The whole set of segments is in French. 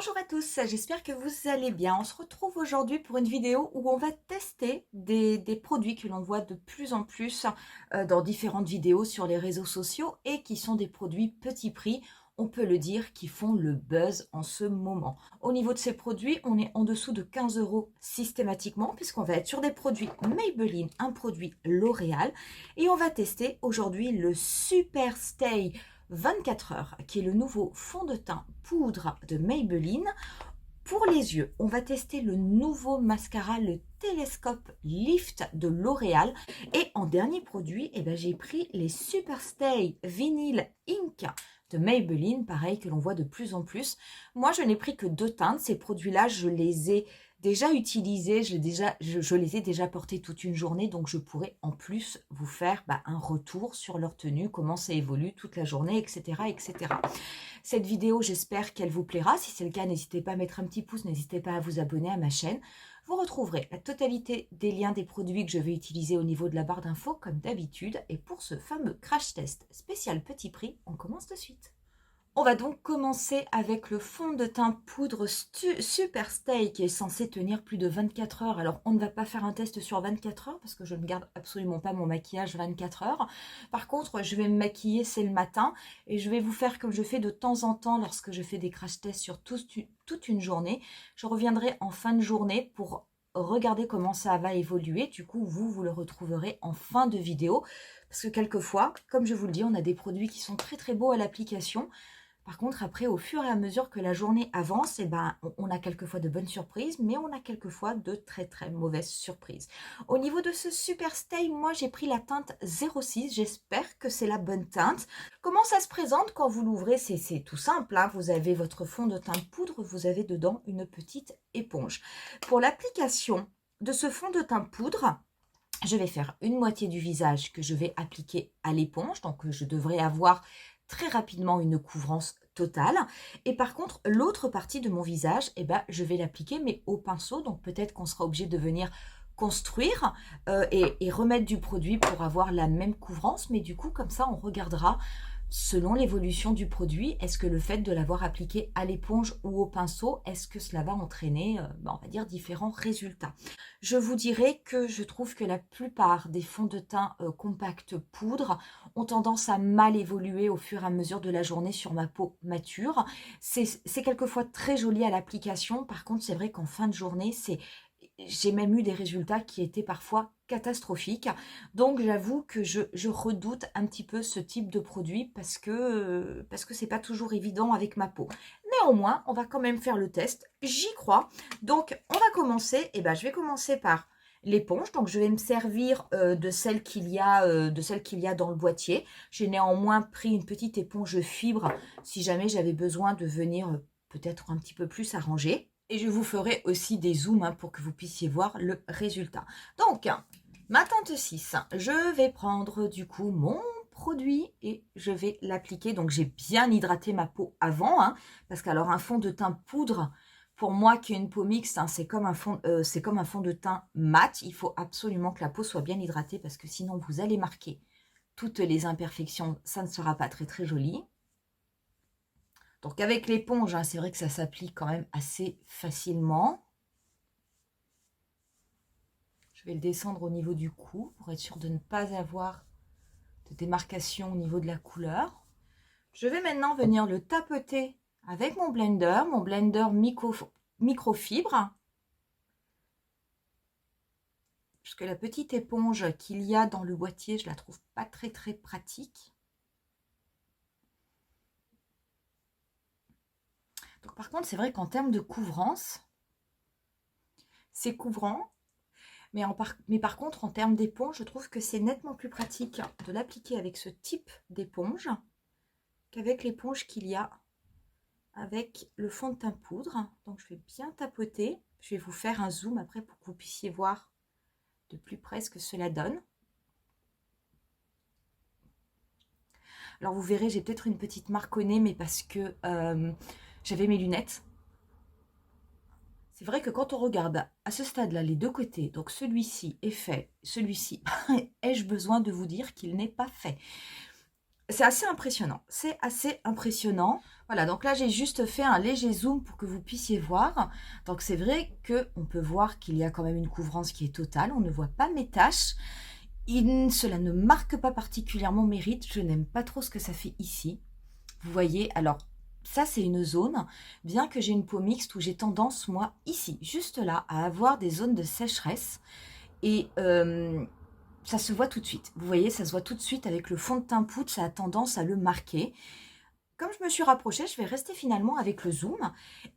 Bonjour à tous, j'espère que vous allez bien. On se retrouve aujourd'hui pour une vidéo où on va tester des produits que l'on voit de plus en plus dans différentes vidéos sur les réseaux sociaux et qui sont des produits petit prix, on peut le dire, qui font le buzz en ce moment. Au niveau de ces produits, on est en dessous de 15 € systématiquement puisqu'on va être sur des produits Maybelline, un produit L'Oréal et on va tester aujourd'hui le Super Stay 24 heures, qui est le nouveau fond de teint poudre de Maybelline. Pour les yeux, on va tester le nouveau mascara, le Télescope Lift de L'Oréal. Et en dernier produit, j'ai pris les Super Stay Vinyl Ink de Maybelline, pareil que l'on voit de plus en plus. Moi, je n'ai pris que 2 teintes. Ces produits-là, je les ai déjà utilisés, je les ai déjà portés toute une journée, donc je pourrais en plus vous faire un retour sur leur tenue, comment ça évolue toute la journée, etc. etc. Cette vidéo, j'espère qu'elle vous plaira. Si c'est le cas, n'hésitez pas à mettre un petit pouce, n'hésitez pas à vous abonner à ma chaîne. Vous retrouverez la totalité des liens des produits que je vais utiliser au niveau de la barre d'infos, comme d'habitude. Et pour ce fameux crash test spécial petit prix, on commence de suite. On va donc commencer avec le fond de teint poudre Super Stay qui est censé tenir plus de 24 heures. Alors, on ne va pas faire un test sur 24 heures parce que je ne garde absolument pas mon maquillage 24 heures. Par contre, je vais me maquiller, c'est le matin, et je vais vous faire comme je fais de temps en temps lorsque je fais des crash tests sur toute une journée. Je reviendrai en fin de journée pour regarder comment ça va évoluer. Du coup, vous le retrouverez en fin de vidéo. Parce que quelquefois, comme je vous le dis, on a des produits qui sont très très beaux à l'application. Par contre, après, au fur et à mesure que la journée avance, on a quelquefois de bonnes surprises, mais on a quelquefois de très très mauvaises surprises. Au niveau de ce Super Stay, moi j'ai pris la teinte 06, j'espère que c'est la bonne teinte. Comment ça se présente quand vous l'ouvrez? C'est tout simple, hein. Vous avez votre fond de teint poudre, vous avez dedans une petite éponge. Pour l'application de ce fond de teint poudre, je vais faire une moitié du visage que je vais appliquer à l'éponge, donc je devrais avoir très rapidement une couvrance totale. Et par contre, l'autre partie de mon visage, je vais l'appliquer, mais au pinceau. Donc peut-être qu'on sera obligé de venir construire et remettre du produit pour avoir la même couvrance. Mais du coup, comme ça, on regardera selon l'évolution du produit, est-ce que le fait de l'avoir appliqué à l'éponge ou au pinceau, est-ce que cela va entraîner, on va dire, différents résultats. Je vous dirais que je trouve que la plupart des fonds de teint compacts poudre ont tendance à mal évoluer au fur et à mesure de la journée sur ma peau mature. C'est quelquefois très joli à l'application. Par contre, c'est vrai qu'en fin de journée, j'ai même eu des résultats qui étaient parfois catastrophiques. Donc, j'avoue que je redoute un petit peu ce type de produit parce que c'est pas toujours évident avec ma peau. Néanmoins, on va quand même faire le test. J'y crois. Donc, on va commencer. Je vais commencer par l'éponge. Donc, je vais me servir de celle qu'il y a dans le boîtier. J'ai néanmoins pris une petite éponge fibre si jamais j'avais besoin de venir peut-être un petit peu plus arranger. Et je vous ferai aussi des zooms pour que vous puissiez voir le résultat. Donc, ma teinte 6, je vais prendre du coup mon produit et je vais l'appliquer. Donc, j'ai bien hydraté ma peau avant, parce qu'alors un fond de teint poudre, pour moi qui ai une peau mixte, c'est comme un fond de teint mat. Il faut absolument que la peau soit bien hydratée parce que sinon vous allez marquer toutes les imperfections. Ça ne sera pas très très joli. Donc avec l'éponge, c'est vrai que ça s'applique quand même assez facilement. Je vais le descendre au niveau du cou pour être sûr de ne pas avoir de démarcation au niveau de la couleur. Je vais maintenant venir le tapoter avec mon blender microfibre. Puisque la petite éponge qu'il y a dans le boîtier, je la trouve pas très très pratique. Donc par contre, c'est vrai qu'en termes de couvrance, c'est couvrant. Mais par contre, en termes d'éponge, je trouve que c'est nettement plus pratique de l'appliquer avec ce type d'éponge qu'avec l'éponge qu'il y a avec le fond de teint poudre. Donc, je vais bien tapoter. Je vais vous faire un zoom après pour que vous puissiez voir de plus près ce que cela donne. Alors, vous verrez, j'ai peut-être une petite marque au nez, mais parce que j'avais mes lunettes. C'est vrai que quand on regarde à ce stade-là les deux côtés, donc celui-ci est fait, celui-ci, ai-je besoin de vous dire qu'il n'est pas fait? C'est assez impressionnant, c'est assez impressionnant. Voilà, donc là, j'ai juste fait un léger zoom pour que vous puissiez voir. Donc, c'est vrai qu'on peut voir qu'il y a quand même une couvrance qui est totale. On ne voit pas mes taches. Cela ne marque pas particulièrement mes rides. Je n'aime pas trop ce que ça fait ici. Vous voyez, alors, ça, c'est une zone, bien que j'ai une peau mixte où j'ai tendance, moi, ici, juste là, à avoir des zones de sécheresse. Et ça se voit tout de suite. Vous voyez, ça se voit tout de suite avec le fond de teint poudre, ça a tendance à le marquer. Comme je me suis rapprochée, je vais rester finalement avec le zoom.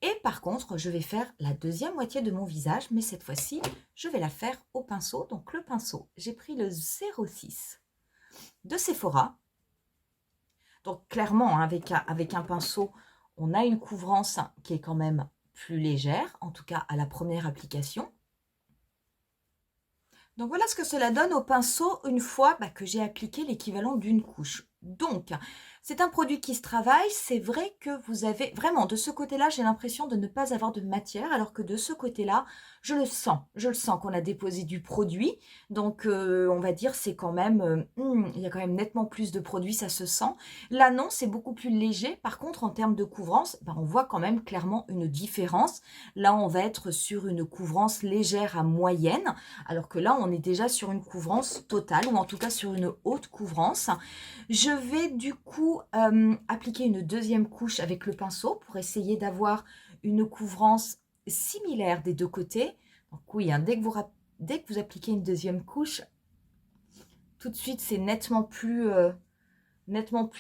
Et par contre, je vais faire la deuxième moitié de mon visage, mais cette fois-ci, je vais la faire au pinceau. Donc le pinceau, j'ai pris le 06 de Sephora. Donc clairement, hein, avec un pinceau, on a une couvrance qui est quand même plus légère, en tout cas à la première application. Donc voilà ce que cela donne au pinceau une fois que j'ai appliqué l'équivalent d'une couche. Donc, c'est un produit qui se travaille. C'est vrai que vous avez vraiment, de ce côté-là, j'ai l'impression de ne pas avoir de matière, alors que de ce côté-là, je le sens. Je le sens qu'on a déposé du produit. Donc, on va dire, c'est quand même, il y a quand même nettement plus de produit, ça se sent. Là, non, c'est beaucoup plus léger. Par contre, en termes de couvrance, on voit quand même clairement une différence. Là, on va être sur une couvrance légère à moyenne, alors que là, on est déjà sur une couvrance totale, ou en tout cas sur une haute couvrance. Je vais du coup appliquer une deuxième couche avec le pinceau pour essayer d'avoir une couvrance similaire des deux côtés. Donc oui, hein, dès que vous appliquez une deuxième couche, tout de suite c'est nettement plus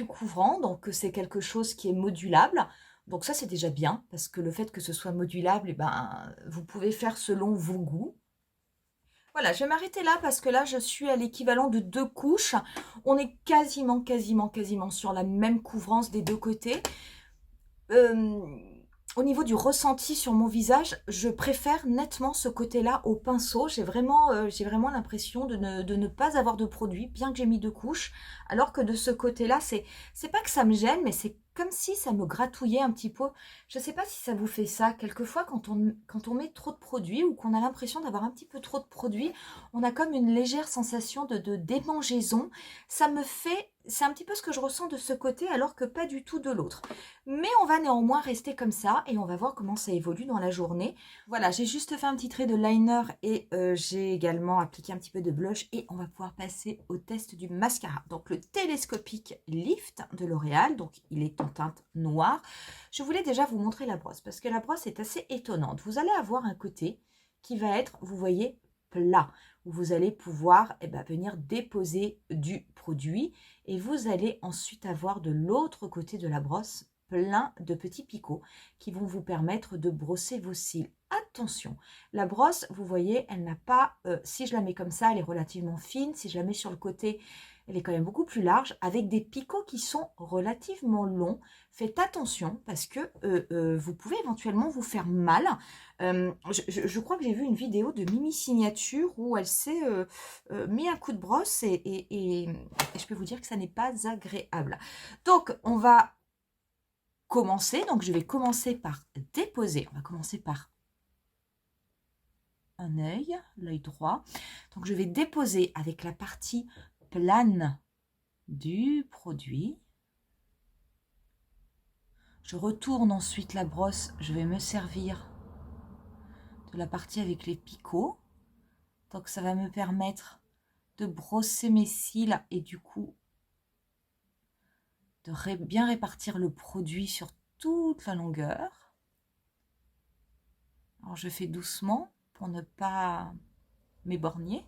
couvrant. Donc c'est quelque chose qui est modulable. Donc ça c'est déjà bien, parce que le fait que ce soit modulable, vous pouvez faire selon vos goûts. Voilà, je vais m'arrêter là parce que là, je suis à l'équivalent de 2 couches. On est quasiment sur la même couvrance des deux côtés. Au niveau du ressenti sur mon visage, je préfère nettement ce côté-là au pinceau. J'ai vraiment l'impression de ne pas avoir de produit, bien que j'ai mis 2 couches. Alors que de ce côté-là, c'est pas que ça me gêne, mais c'est comme si ça me gratouillait un petit peu. Je ne sais pas si ça vous fait ça. Quelquefois, quand on met trop de produits ou qu'on a l'impression d'avoir un petit peu trop de produits, on a comme une légère sensation de démangeaison. C'est un petit peu ce que je ressens de ce côté, alors que pas du tout de l'autre. Mais on va néanmoins rester comme ça et on va voir comment ça évolue dans la journée. Voilà, j'ai juste fait un petit trait de liner et j'ai également appliqué un petit peu de blush et on va pouvoir passer au test du mascara. Donc le télescopique Lift de L'Oréal, donc il est en teinte noire. Je voulais déjà vous montrer la brosse parce que la brosse est assez étonnante. Vous allez avoir un côté qui va être, vous voyez, plat, où vous allez pouvoir venir déposer du produit et vous allez ensuite avoir de l'autre côté de la brosse plein de petits picots qui vont vous permettre de brosser vos cils. Attention, la brosse, vous voyez, elle n'a pas, si je la mets comme ça, elle est relativement fine. Si je la mets sur le côté, elle est quand même beaucoup plus large, avec des picots qui sont relativement longs. Faites attention parce que vous pouvez éventuellement vous faire mal. Je crois que j'ai vu une vidéo de Mimi Signature où elle s'est mis un coup de brosse et je peux vous dire que ça n'est pas agréable. Donc, on va commencer. Donc, je vais commencer par déposer. On va commencer par un œil, l'œil droit. Donc, je vais déposer avec la partie plane du produit. Je retourne ensuite la brosse. Je vais me servir de la partie avec les picots. Donc, ça va me permettre de brosser mes cils et du coup de bien répartir le produit sur toute la longueur. Alors je fais doucement pour ne pas m'éborgner.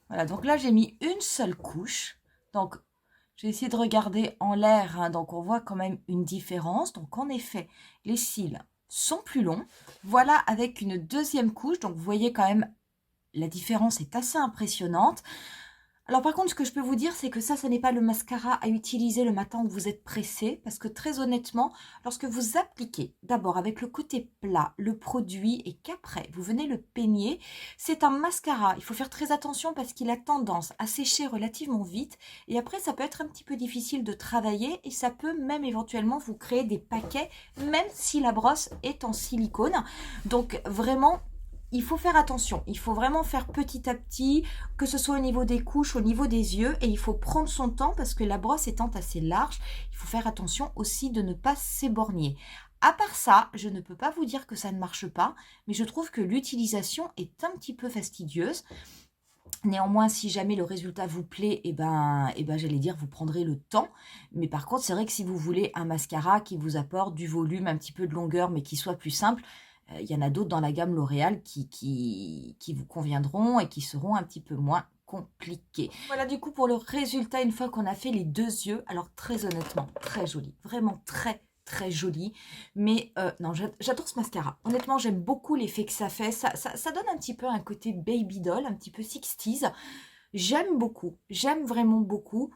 Voilà, donc là j'ai mis une seule couche. Donc j'ai essayé de regarder en l'air, hein, donc on voit quand même une différence. Donc en effet, les cils sont plus longs. Voilà avec une deuxième couche, donc vous voyez quand même la différence est assez impressionnante. Alors par contre, ce que je peux vous dire, c'est que ça n'est pas le mascara à utiliser le matin où vous êtes pressé, parce que très honnêtement, lorsque vous appliquez d'abord avec le côté plat le produit et qu'après vous venez le peigner, c'est un mascara. Il faut faire très attention parce qu'il a tendance à sécher relativement vite et après ça peut être un petit peu difficile de travailler et ça peut même éventuellement vous créer des paquets, même si la brosse est en silicone. Donc vraiment, il faut faire attention, il faut vraiment faire petit à petit, que ce soit au niveau des couches, au niveau des yeux, et il faut prendre son temps parce que la brosse étant assez large, il faut faire attention aussi de ne pas s'éborgner. À part ça, je ne peux pas vous dire que ça ne marche pas, mais je trouve que l'utilisation est un petit peu fastidieuse. Néanmoins, si jamais le résultat vous plaît, j'allais dire, vous prendrez le temps. Mais par contre, c'est vrai que si vous voulez un mascara qui vous apporte du volume, un petit peu de longueur, mais qui soit plus simple, il y en a d'autres dans la gamme L'Oréal qui vous conviendront et qui seront un petit peu moins compliqués. Voilà du coup pour le résultat une fois qu'on a fait les deux yeux. Alors très honnêtement, très joli. Vraiment très joli. Mais non, j'adore ce mascara. Honnêtement, j'aime beaucoup l'effet que ça fait. Ça donne un petit peu un côté baby doll, un petit peu 60s. J'aime beaucoup. J'aime vraiment beaucoup.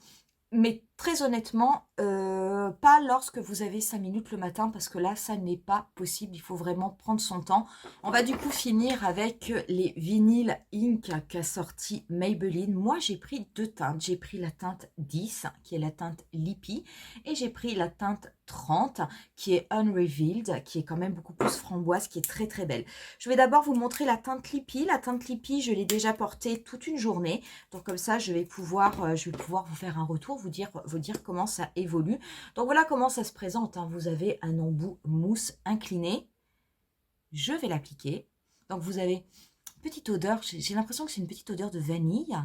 Mais très honnêtement, pas lorsque vous avez 5 minutes le matin, parce que là, ça n'est pas possible. Il faut vraiment prendre son temps. On va du coup finir avec les vinyles Ink qu'a sorti Maybelline. Moi, j'ai pris deux teintes. J'ai pris la teinte 10, qui est la teinte Lippy, et j'ai pris la teinte 30, qui est Unrevealed, qui est quand même beaucoup plus framboise, qui est très belle. Je vais d'abord vous montrer la teinte Lippy. La teinte Lippy, je l'ai déjà portée toute une journée. Donc comme ça, je vais pouvoir vous faire un retour, vous dire comment ça évolue. Donc voilà comment ça se présente, hein. Vous avez un embout mousse incliné. Je vais l'appliquer. Donc vous avez une petite odeur, j'ai l'impression que c'est une petite odeur de vanille.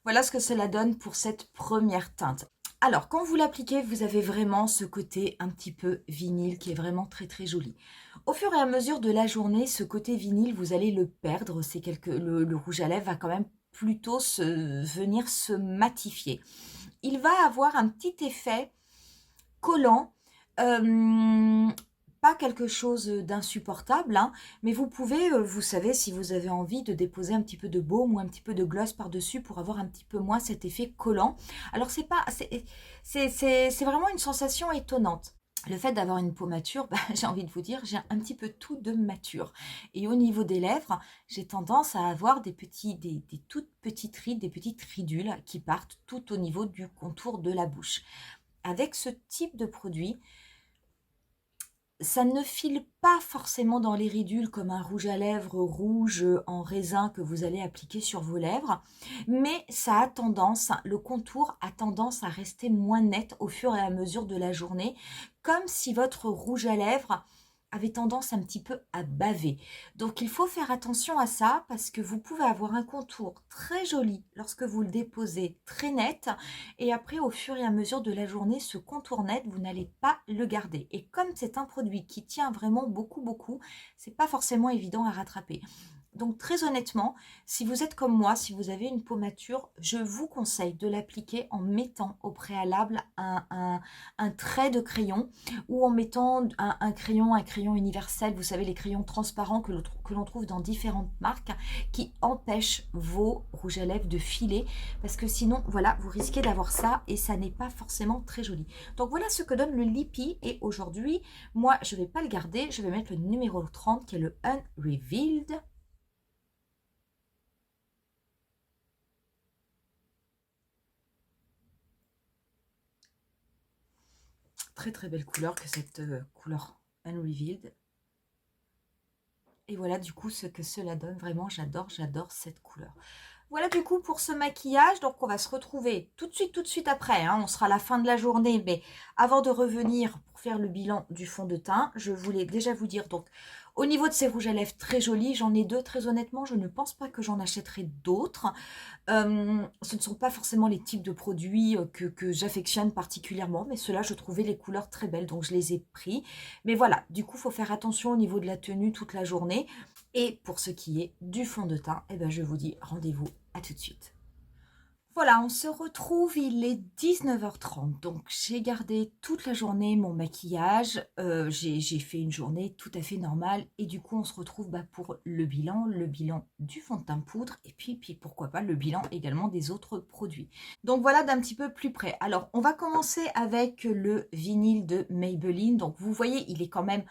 Voilà ce que cela donne pour cette première teinte. Alors, quand vous l'appliquez, vous avez vraiment ce côté un petit peu vinyle qui est vraiment très joli. Au fur et à mesure de la journée, ce côté vinyle, vous allez le perdre. Le rouge à lèvres va quand même plutôt venir se matifier. Il va avoir un petit effet collant, pas quelque chose d'insupportable, hein, mais vous pouvez, vous savez, si vous avez envie de déposer un petit peu de baume ou un petit peu de gloss par-dessus pour avoir un petit peu moins cet effet collant. Alors c'est vraiment une sensation étonnante. Le fait d'avoir une peau mature, j'ai envie de vous dire, j'ai un petit peu tout de mature. Et au niveau des lèvres, j'ai tendance à avoir des toutes petites rides, des petites ridules qui partent tout au niveau du contour de la bouche. Avec ce type de produit, ça ne file pas forcément dans les ridules comme un rouge à lèvres rouge en raisin que vous allez appliquer sur vos lèvres, mais le contour a tendance à rester moins net au fur et à mesure de la journée, comme si votre rouge à lèvres avait tendance un petit peu à baver. Donc il faut faire attention à ça parce que vous pouvez avoir un contour très joli lorsque vous le déposez très net et après au fur et à mesure de la journée ce contour net vous n'allez pas le garder. Et comme c'est un produit qui tient vraiment beaucoup, c'est pas forcément évident à rattraper. Donc très honnêtement, si vous êtes comme moi, si vous avez une peau mature, je vous conseille de l'appliquer en mettant au préalable un trait de crayon ou en mettant un crayon universel, vous savez les crayons transparents que l'on trouve dans différentes marques qui empêchent vos rouges à lèvres de filer parce que sinon voilà vous risquez d'avoir ça et ça n'est pas forcément très joli. Donc voilà ce que donne le Lippy et aujourd'hui moi je ne vais pas le garder, je vais mettre le numéro 30 qui est le Unrevealed. Très belle couleur que cette couleur Unrevealed. Et voilà du coup ce que cela donne. Vraiment, j'adore cette couleur. Voilà du coup pour ce maquillage. Donc on va se retrouver tout de suite après. Hein. On sera à la fin de la journée. Mais avant de revenir pour faire le bilan du fond de teint, je voulais déjà vous dire donc au niveau de ces rouges à lèvres très jolis, j'en ai deux très honnêtement. Je ne pense pas que j'en achèterai d'autres. Ce ne sont pas forcément les types de produits que j'affectionne particulièrement, mais ceux-là, je trouvais les couleurs très belles, donc je les ai pris. Mais voilà, du coup, il faut faire attention au niveau de la tenue toute la journée. Et pour ce qui est du fond de teint, je vous dis rendez-vous à tout de suite. Voilà, on se retrouve, il est 19h30, donc j'ai gardé toute la journée mon maquillage, j'ai fait une journée tout à fait normale et du coup on se retrouve pour le bilan du fond de teint poudre et puis pourquoi pas le bilan également des autres produits. Donc voilà d'un petit peu plus près. Alors on va commencer avec le vinyle de Maybelline, donc vous voyez il est quand même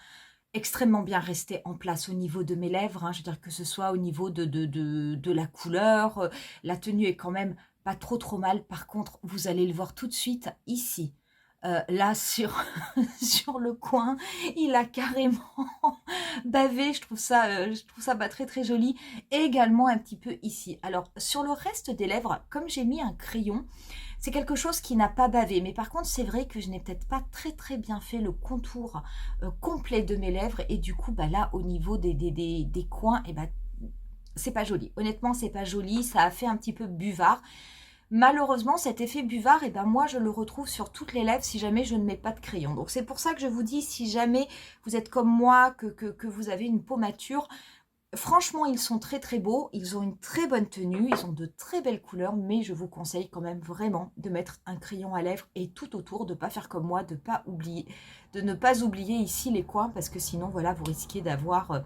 extrêmement bien resté en place au niveau de mes lèvres, hein. Je veux dire que ce soit au niveau de la couleur, la tenue est quand même pas trop mal. Par contre, vous allez le voir tout de suite ici. Là, sur le coin, il a carrément bavé, je trouve ça pas très très joli. Et également un petit peu ici. Alors sur le reste des lèvres, comme j'ai mis un crayon, c'est quelque chose qui n'a pas bavé. Mais par contre, c'est vrai que je n'ai peut-être pas très très bien fait le contour complet de mes lèvres. Et du coup, bah là, au niveau des coins, et bah, c'est pas joli. Honnêtement, c'est pas joli. Ça a fait un petit peu buvard. Malheureusement, cet effet buvard, et ben moi, je le retrouve sur toutes les lèvres si jamais je ne mets pas de crayon. Donc, c'est pour ça que je vous dis, si jamais vous êtes comme moi, que vous avez une peau mature, franchement, ils sont très très beaux. Ils ont une très bonne tenue. Ils ont de très belles couleurs. Mais je vous conseille quand même vraiment de mettre un crayon à lèvres et tout autour, de ne pas faire comme moi, de ne pas oublier ici les coins parce que sinon, voilà, vous risquez d'avoir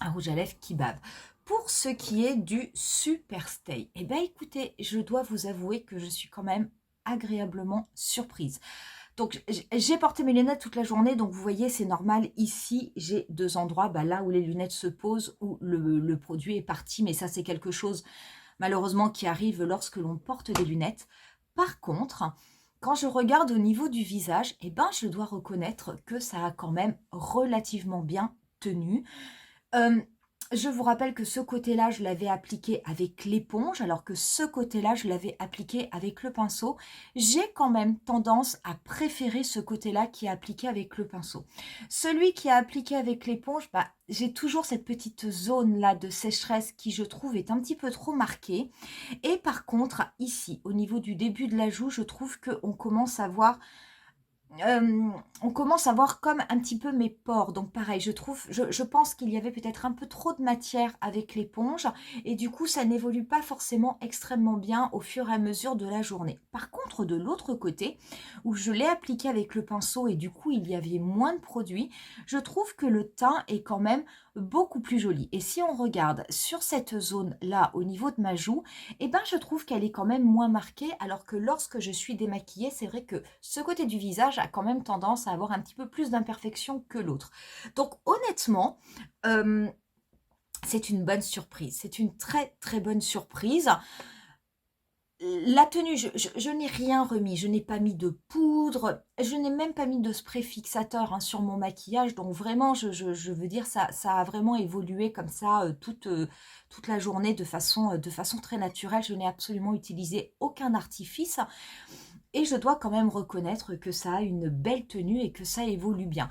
un rouge à lèvres qui bave. Pour ce qui est du Super Stay, eh bien écoutez, je dois vous avouer que je suis quand même agréablement surprise. Donc j'ai porté mes lunettes toute la journée, donc vous voyez c'est normal, ici j'ai deux endroits, bah, là où les lunettes se posent, où le produit est parti, mais ça c'est quelque chose malheureusement qui arrive lorsque l'on porte des lunettes. Par contre, quand je regarde au niveau du visage, eh ben, je dois reconnaître que ça a quand même relativement bien tenu. Euh, je vous rappelle que ce côté-là, je l'avais appliqué avec l'éponge, alors que ce côté-là, je l'avais appliqué avec le pinceau. J'ai quand même tendance à préférer ce côté-là qui est appliqué avec le pinceau. Celui qui est appliqué avec l'éponge, bah, j'ai toujours cette petite zone-là de sécheresse qui, je trouve, est un petit peu trop marquée. Et par contre, ici, au niveau du début de la joue, je trouve qu'on commence à voir on commence à voir comme un petit peu mes pores. Donc pareil, je pense qu'il y avait peut-être un peu trop de matière avec l'éponge et du coup, ça n'évolue pas forcément extrêmement bien au fur et à mesure de la journée. Par contre, de l'autre côté, où je l'ai appliqué avec le pinceau et du coup, il y avait moins de produits, je trouve que le teint est quand même beaucoup plus joli. Et si on regarde sur cette zone-là, au niveau de ma joue, eh ben, je trouve qu'elle est quand même moins marquée, alors que lorsque je suis démaquillée, c'est vrai que ce côté du visage a quand même tendance à avoir un petit peu plus d'imperfection que l'autre. Donc honnêtement, c'est une bonne surprise. C'est une très très bonne surprise. La tenue, je n'ai rien remis, je n'ai pas mis de poudre, je n'ai même pas mis de spray fixateur hein, sur mon maquillage, donc vraiment, je veux dire, ça a vraiment évolué comme ça toute la journée de façon très naturelle, je n'ai absolument utilisé aucun artifice, et je dois quand même reconnaître que ça a une belle tenue et que ça évolue bien.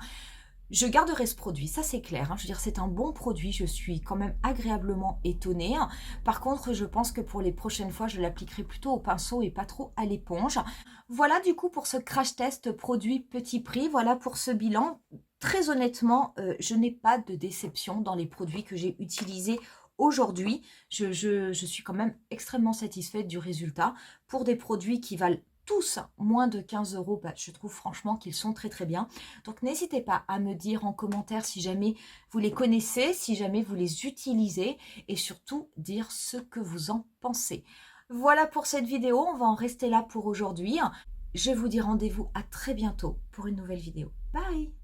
Je garderai ce produit, ça c'est clair. Hein. Je veux dire, c'est un bon produit. Je suis quand même agréablement étonnée. Par contre, je pense que pour les prochaines fois, je l'appliquerai plutôt au pinceau et pas trop à l'éponge. Voilà du coup pour ce crash test produit petit prix. Voilà pour ce bilan. Très honnêtement, je n'ai pas de déception dans les produits que j'ai utilisés aujourd'hui. Je suis quand même extrêmement satisfaite du résultat. Pour des produits qui valent tous moins de 15 €, bah, je trouve franchement qu'ils sont très très bien. Donc n'hésitez pas à me dire en commentaire si jamais vous les connaissez, si jamais vous les utilisez et surtout dire ce que vous en pensez. Voilà pour cette vidéo, on va en rester là pour aujourd'hui. Je vous dis rendez-vous à très bientôt pour une nouvelle vidéo. Bye!